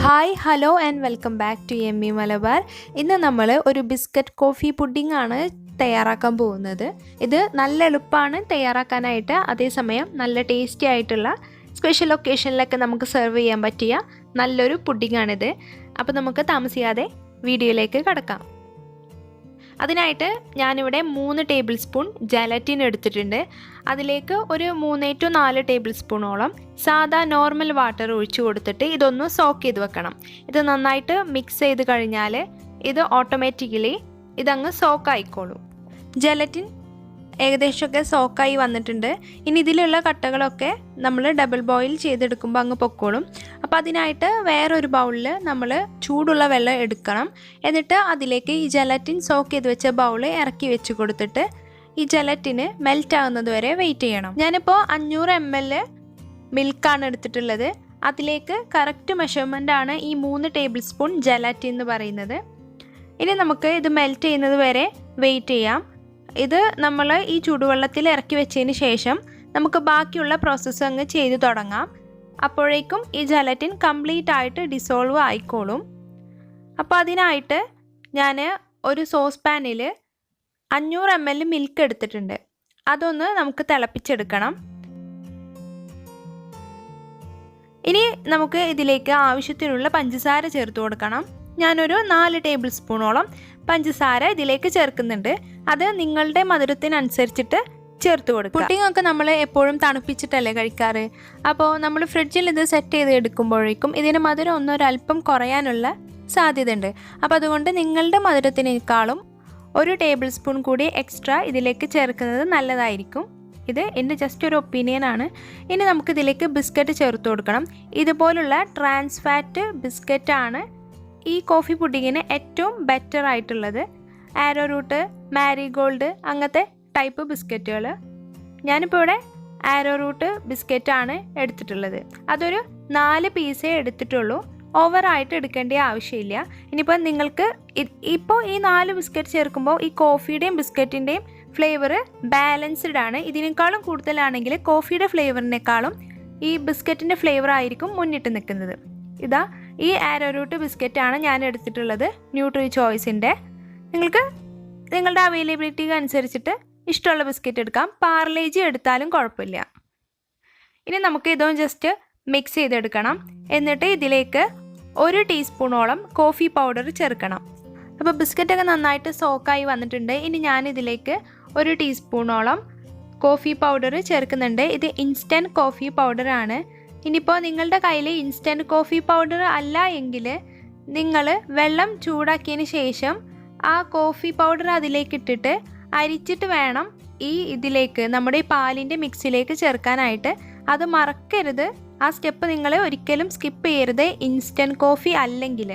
Hi hello and welcome back to Emmy Malabar. ഇന്ന് നമ്മൾ ഒരു ബിസ്ക്കറ്റ് കോഫി പുഡിംഗ് ആണ് തയ്യാറാക്കാൻ പോകുന്നത്. ഇത് നല്ല എളുപ്പമാണ് തയ്യാറാക്കാനായിട്ട്, അതേസമയം നല്ല ടേസ്റ്റി ആയിട്ടുള്ള സ്പെഷ്യൽ ഒക്കേഷനിലൊക്കെ നമുക്ക് സെർവ് ചെയ്യാൻ പറ്റിയ നല്ലൊരു പുഡിംഗാണിത്. അപ്പോൾ നമുക്ക് താമസിയാതെ വീഡിയോയിലേക്ക് കടക്കാം. അതിനായിട്ട് ഞാനിവിടെ 3 ടേബിൾ സ്പൂൺ ജലാറ്റിൻ എടുത്തിട്ടുണ്ട്. അതിലേക്ക് ഒരു 3 to 4 ടേബിൾ സ്പൂണോളം സാധാ നോർമൽ വാട്ടർ ഒഴിച്ചു കൊടുത്തിട്ട് ഇതൊന്ന് സോക്ക് ചെയ്ത് വെക്കണം. ഇത് നന്നായിട്ട് മിക്സ് ചെയ്ത് കഴിഞ്ഞാൽ ഇത് ഓട്ടോമാറ്റിക്കലി ഇതങ്ങ് സോക്കായിക്കോളും. ജലാറ്റിൻ ഏകദേശമൊക്കെ സോക്കായി വന്നിട്ടുണ്ട്. ഇനി ഇതിലുള്ള കട്ടകളൊക്കെ നമ്മൾ ഡബിൾ ബോയിൽ ചെയ്തെടുക്കുമ്പോൾ അങ്ങ് പൊക്കോളും. അപ്പോൾ അതിനായിട്ട് വേറൊരു ബൗളിൽ നമ്മൾ ചൂടുള്ള വെള്ളം എടുക്കണം. എന്നിട്ട് അതിലേക്ക് ഈ ജലാറ്റിൻ സോക്ക് ചെയ്ത് വെച്ച ബൗൾ ഇറക്കി വെച്ച് കൊടുത്തിട്ട് ഈ ജലാറ്റിന് മെൽറ്റ് ആകുന്നത് വരെ വെയിറ്റ് ചെയ്യണം. ഞാനിപ്പോൾ 500 ml മിൽക്കാണ് എടുത്തിട്ടുള്ളത്. അതിലേക്ക് കറക്റ്റ് മെഷർമെൻ്റ് ആണ് ഈ 3 ടേബിൾ സ്പൂൺ ജലാറ്റിൻ എന്ന് പറയുന്നത്. ഇനി നമുക്ക് ഇത് മെൽറ്റ് ചെയ്യുന്നത് വരെ വെയിറ്റ് ചെയ്യാം. ഇത് നമ്മൾ ഈ ചൂടുവെള്ളത്തിൽ ഇറക്കി വെച്ചതിന് ശേഷം നമുക്ക് ബാക്കിയുള്ള പ്രോസസ്സ് അങ്ങ് ചെയ്തു തുടങ്ങാം. അപ്പോഴേക്കും ഈ ജലാറ്റിൻ കംപ്ലീറ്റ് ആയിട്ട് ഡിസോൾവ് ആയിക്കോളും. അപ്പോൾ അതിനായിട്ട് ഞാൻ ഒരു സോസ് പാനിൽ 500 ml മിൽക്ക് എടുത്തിട്ടുണ്ട്. അതൊന്ന് നമുക്ക് തിളപ്പിച്ചെടുക്കണം. ഇനി നമുക്ക് ഇതിലേക്ക് ആവശ്യത്തിനുള്ള പഞ്ചസാര ചേർത്ത് കൊടുക്കണം. ഞാനൊരു 4 ടേബിൾ സ്പൂണോളം പഞ്ചസാര ഇതിലേക്ക് ചേർക്കുന്നുണ്ട്. അത് നിങ്ങളുടെ മധുരത്തിനനുസരിച്ചിട്ട് ചേർത്ത് കൊടുക്കുക. പുഡിംഗ് ഒക്കെ നമ്മൾ എപ്പോഴും തണുപ്പിച്ചിട്ടല്ലേ കഴിക്കാറ്. അപ്പോൾ നമ്മൾ ഫ്രിഡ്ജിൽ ഇത് സെറ്റ് ചെയ്ത് എടുക്കുമ്പോഴേക്കും ഇതിന് മധുരം ഒരല്പം കുറയാനുള്ള സാധ്യത ഉണ്ട്. അപ്പോൾ അതുകൊണ്ട് നിങ്ങളുടെ മധുരത്തിനേക്കാളും 1 ടേബിൾ സ്പൂൺ കൂടി എക്സ്ട്രാ ഇതിലേക്ക് ചേർക്കുന്നത് നല്ലതായിരിക്കും. ഇത് എൻ്റെ ജസ്റ്റ് ഒരു ഒപ്പീനിയനാണ്. ഇനി നമുക്കിതിലേക്ക് ബിസ്ക്കറ്റ് ചേർത്ത് കൊടുക്കണം. ഇതുപോലുള്ള ട്രാൻസ് ഫാറ്റ് ബിസ്ക്കറ്റാണ് ഈ കോഫി പുഡിങ്ങിന് ഏറ്റവും ബെറ്റർ ആയിട്ടുള്ളത്. ആരോ റൂട്ട്, മാരിഗോൾഡ് അങ്ങനത്തെ ടൈപ്പ് ബിസ്ക്കറ്റുകൾ. ഞാനിപ്പോൾ ഇവിടെ ആരോ റൂട്ട് ബിസ്ക്കറ്റാണ് എടുത്തിട്ടുള്ളത്. അതൊരു 4 പീസേ എടുത്തിട്ടുള്ളൂ. ഓവറായിട്ട് എടുക്കേണ്ട ആവശ്യമില്ല. ഇനിയിപ്പോൾ നിങ്ങൾക്ക് ഇപ്പോൾ ഈ 4 ബിസ്ക്കറ്റ് ചേർക്കുമ്പോൾ ഈ കോഫിയുടെയും ബിസ്ക്കറ്റിൻ്റെയും ഫ്ലേവർ ബാലൻസ്ഡ് ആണ്. ഇതിനേക്കാളും കൂടുതലാണെങ്കിൽ കോഫിയുടെ ഫ്ലേവറിനേക്കാളും ഈ ബിസ്ക്കറ്റിൻ്റെ ഫ്ലേവർ ആയിരിക്കും മുന്നിട്ട് നിൽക്കുന്നത്. ഇതാ ഈ ആരോ റൂട്ട് ബിസ്ക്കറ്റാണ് ഞാൻ എടുത്തിട്ടുള്ളത്, ന്യൂട്രി ചോയ്സിൻ്റെ. നിങ്ങൾക്ക് നിങ്ങളുടെ അവൈലബിലിറ്റിക്ക് അനുസരിച്ചിട്ട് ഇഷ്ടമുള്ള ബിസ്ക്കറ്റ് എടുക്കാം. പാർലേജി എടുത്താലും കുഴപ്പമില്ല. ഇനി നമുക്ക് ഇതും ജസ്റ്റ് മിക്സ് ചെയ്തെടുക്കണം. എന്നിട്ട് ഇതിലേക്ക് 1 ടീസ്പൂണോളം കോഫി പൗഡർ ചേർക്കണം. അപ്പോൾ ബിസ്ക്കറ്റൊക്കെ നന്നായിട്ട് സോക്കായി വന്നിട്ടുണ്ട്. ഇനി ഞാനിതിലേക്ക് 1 ടീസ്പൂണോളം കോഫി പൗഡർ ചേർക്കുന്നുണ്ട്. ഇത് ഇൻസ്റ്റൻറ്റ് കോഫി പൗഡറാണ്. ഇനിയിപ്പോൾ നിങ്ങളുടെ കയ്യിൽ ഇൻസ്റ്റൻറ്റ് കോഫി പൗഡർ അല്ല എങ്കിൽ നിങ്ങൾ വെള്ളം ചൂടാക്കിയതിന് ശേഷം ആ കോഫി പൗഡർ അതിലേക്ക് ഇട്ടിട്ട് അരിച്ചിട്ട് വേണം ഇതിലേക്ക് നമ്മുടെ ഈ പാലിൻ്റെ മിക്സിലേക്ക് ചേർക്കാനായിട്ട്. അത് മറക്കരുത്. ആ സ്റ്റെപ്പ് നിങ്ങൾ ഒരിക്കലും സ്കിപ്പ് ചെയ്യരുത്. ഇൻസ്റ്റൻറ്റ് കോഫി അല്ലെങ്കിൽ,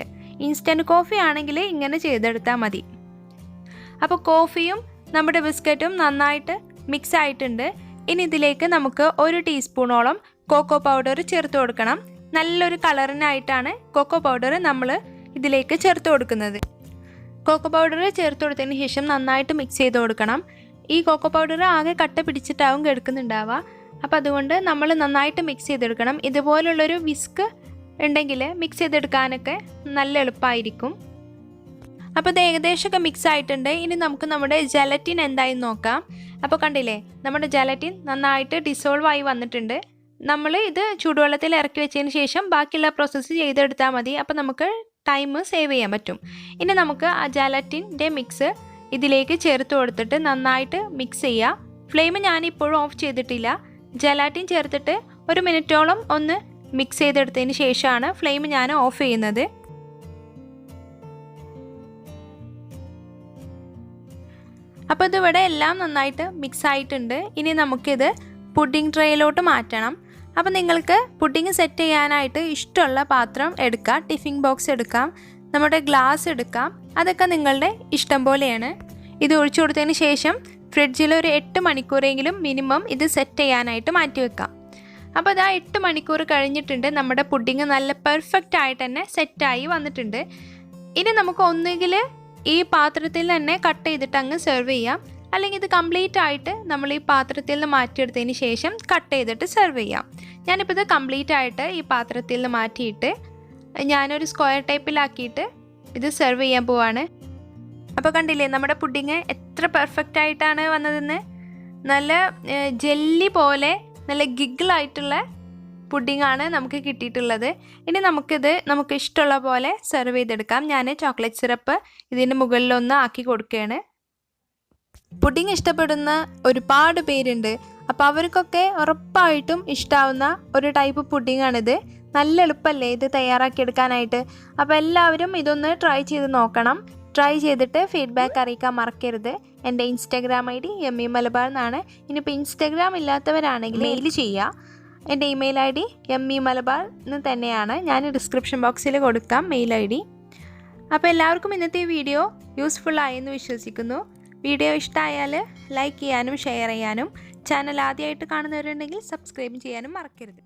ഇൻസ്റ്റൻറ്റ് കോഫി ആണെങ്കിൽ ഇങ്ങനെ ചെയ്തെടുത്താൽ മതി. അപ്പോൾ കോഫിയും നമ്മുടെ ബിസ്ക്കറ്റും നന്നായിട്ട് മിക്സ് ആയിട്ടുണ്ട്. ഇനി ഇതിലേക്ക് നമുക്ക് 1 ടീസ്പൂണോളം കോക്കോ പൗഡർ ചേർത്ത് കൊടുക്കണം. നല്ലൊരു കളറിനായിട്ടാണ് കോക്കോ പൗഡർ നമ്മൾ ഇതിലേക്ക് ചേർത്ത് കൊടുക്കുന്നത്. കോക്കോ പൗഡർ ചേർത്ത് കൊടുത്തതിന് ശേഷം നന്നായിട്ട് മിക്സ് ചെയ്ത് കൊടുക്കണം. ഈ കോക്കോ പൗഡർ ആകെ കട്ട പിടിച്ചിട്ടാവും കിടക്കുന്നുണ്ടാവുക. അപ്പോൾ അതുകൊണ്ട് നമ്മൾ നന്നായിട്ട് മിക്സ് ചെയ്തെടുക്കണം. ഇതുപോലുള്ളൊരു വിസ്ക് ഉണ്ടെങ്കിൽ മിക്സ് ചെയ്തെടുക്കാനൊക്കെ നല്ല എളുപ്പമായിരിക്കും. അപ്പോൾ ഇത് ഏകദേശമൊക്കെ മിക്സ് ആയിട്ടുണ്ട്. ഇനി നമുക്ക് നമ്മുടെ ജലാറ്റിൻ എന്തായി നോക്കാം. അപ്പോൾ കണ്ടില്ലേ, നമ്മുടെ ജലാറ്റിൻ നന്നായിട്ട് ഡിസോൾവ് ആയി വന്നിട്ടുണ്ട്. നമ്മൾ ഇത് ചൂടുവെള്ളത്തിൽ ഇറക്കി വെച്ചതിന് ശേഷം ബാക്കിയുള്ള പ്രോസസ്സ് ചെയ്തെടുത്താൽ മതി. അപ്പോൾ നമുക്ക് ടൈം സേവ് ചെയ്യാൻ പറ്റും. ഇനി നമുക്ക് ആ ജലാറ്റിൻ്റെ മിക്സ് ഇതിലേക്ക് ചേർത്ത് കൊടുത്തിട്ട് നന്നായിട്ട് മിക്സ് ചെയ്യുക. ഫ്ലെയിം ഞാനിപ്പോഴും ഓഫ് ചെയ്തിട്ടില്ല. ജലാറ്റിൻ ചേർത്തിട്ട് 1 മിനിറ്റോളം ഒന്ന് മിക്സ് ചെയ്തെടുത്തതിന് ശേഷമാണ് ഫ്ലെയിം ഞാൻ ഓഫ് ചെയ്യുന്നത്. അപ്പോൾ ഇതിവിടെ എല്ലാം നന്നായിട്ട് മിക്സ് ആയിട്ടുണ്ട്. ഇനി നമുക്കിത് പുഡിംഗ് ട്രേയിലോട്ട് മാറ്റണം. അപ്പോൾ നിങ്ങൾക്ക് പുഡിംഗ് സെറ്റ് ചെയ്യാനായിട്ട് ഇഷ്ടമുള്ള പാത്രം എടുക്കാം. ടിഫിൻ ബോക്സ് എടുക്കാം, നമ്മുടെ ഗ്ലാസ് എടുക്കാം. അതൊക്കെ നിങ്ങളുടെ ഇഷ്ടം പോലെയാണ്. ഇത് ഒഴിച്ചു കൊടുത്തതിന് ശേഷം ഫ്രിഡ്ജിൽ ഒരു 8 മണിക്കൂറെങ്കിലും മിനിമം ഇത് സെറ്റ് ചെയ്യാനായിട്ട് മാറ്റി വെക്കാം. അപ്പോൾ ഇതാ 8 മണിക്കൂർ കഴിഞ്ഞിട്ടുണ്ട്. നമ്മുടെ പുഡിംഗ് നല്ല പെർഫെക്റ്റ് ആയിട്ട് തന്നെ സെറ്റായി വന്നിട്ടുണ്ട്. ഇനി നമുക്ക് ഒന്നുകിൽ ഈ പാത്രത്തിൽ തന്നെ കട്ട് ചെയ്തിട്ട് അങ്ങ് സെർവ് ചെയ്യാം, അല്ലെങ്കിൽ ഇത് കംപ്ലീറ്റ് ആയിട്ട് നമ്മൾ ഈ പാത്രത്തിൽ നിന്ന് മാറ്റിയെടുത്തതിന് ശേഷം കട്ട് ചെയ്തിട്ട് സെർവ് ചെയ്യാം. ഞാനിപ്പോൾ ഇത് കംപ്ലീറ്റ് ആയിട്ട് ഈ പാത്രത്തിൽ നിന്ന് മാറ്റിയിട്ട് ഞാനൊരു സ്ക്വയർ ടൈപ്പിലാക്കിയിട്ട് ഇത് സെർവ് ചെയ്യാൻ പോവാണ്. അപ്പോൾ കണ്ടില്ലേ നമ്മുടെ പുഡിങ് എത്ര പെർഫെക്റ്റ് ആയിട്ടാണ് വന്നതെന്ന്. നല്ല ജെല്ലി പോലെ നല്ല ഗിഗിളായിട്ടുള്ള പുഡിങ്ങാണ് നമുക്ക് കിട്ടിയിട്ടുള്ളത്. ഇനി നമുക്ക് ഇഷ്ടമുള്ള പോലെ സെർവ് ചെയ്തെടുക്കാം. ഞാൻ ചോക്ലേറ്റ് സിറപ്പ് ഇതിൻ്റെ മുകളിലൊന്ന് ആക്കി കൊടുക്കുകയാണ്. പുഡിങ് ഇഷ്ടപ്പെടുന്ന ഒരുപാട് പേരുണ്ട്. അപ്പോൾ അവർക്കൊക്കെ ഉറപ്പായിട്ടും ഇഷ്ടാവുന്ന ഒരു ടൈപ്പ് പുഡിങ്ങാണിത്. നല്ല എളുപ്പമല്ലേ ഇത് തയ്യാറാക്കിയെടുക്കാനായിട്ട്. അപ്പോൾ എല്ലാവരും ഇതൊന്ന് ട്രൈ ചെയ്ത് നോക്കണം. ട്രൈ ചെയ്തിട്ട് ഫീഡ്ബാക്ക് അറിയിക്കാൻ മറക്കരുത്. എൻ്റെ ഇൻസ്റ്റാഗ്രാം ID യമ്മി മലബാർ എന്നാണ്. ഇനിയിപ്പോൾ ഇൻസ്റ്റാഗ്രാം ഇല്ലാത്തവരാണെങ്കിൽ മെയിൽ ചെയ്യുക. എൻ്റെ ഇമെയിൽ ID യമ്മി മലബാർ എന്ന് തന്നെയാണ്. ഞാൻ ഡിസ്ക്രിപ്ഷൻ ബോക്സിൽ കൊടുക്കാം മെയിൽ ID. അപ്പോൾ എല്ലാവർക്കും ഇന്നത്തെ വീഡിയോ യൂസ്ഫുൾ ആയെന്ന് വിശ്വസിക്കുന്നു. വീഡിയോ ഇഷ്ടമായാൽ ലൈക്ക് ചെയ്യാനും ഷെയർ ചെയ്യാനും ചാനൽ ആദ്യമായിട്ട് കാണുന്നവരുണ്ടെങ്കിൽ സബ്സ്ക്രൈബ് ചെയ്യാനും മറക്കരുത്.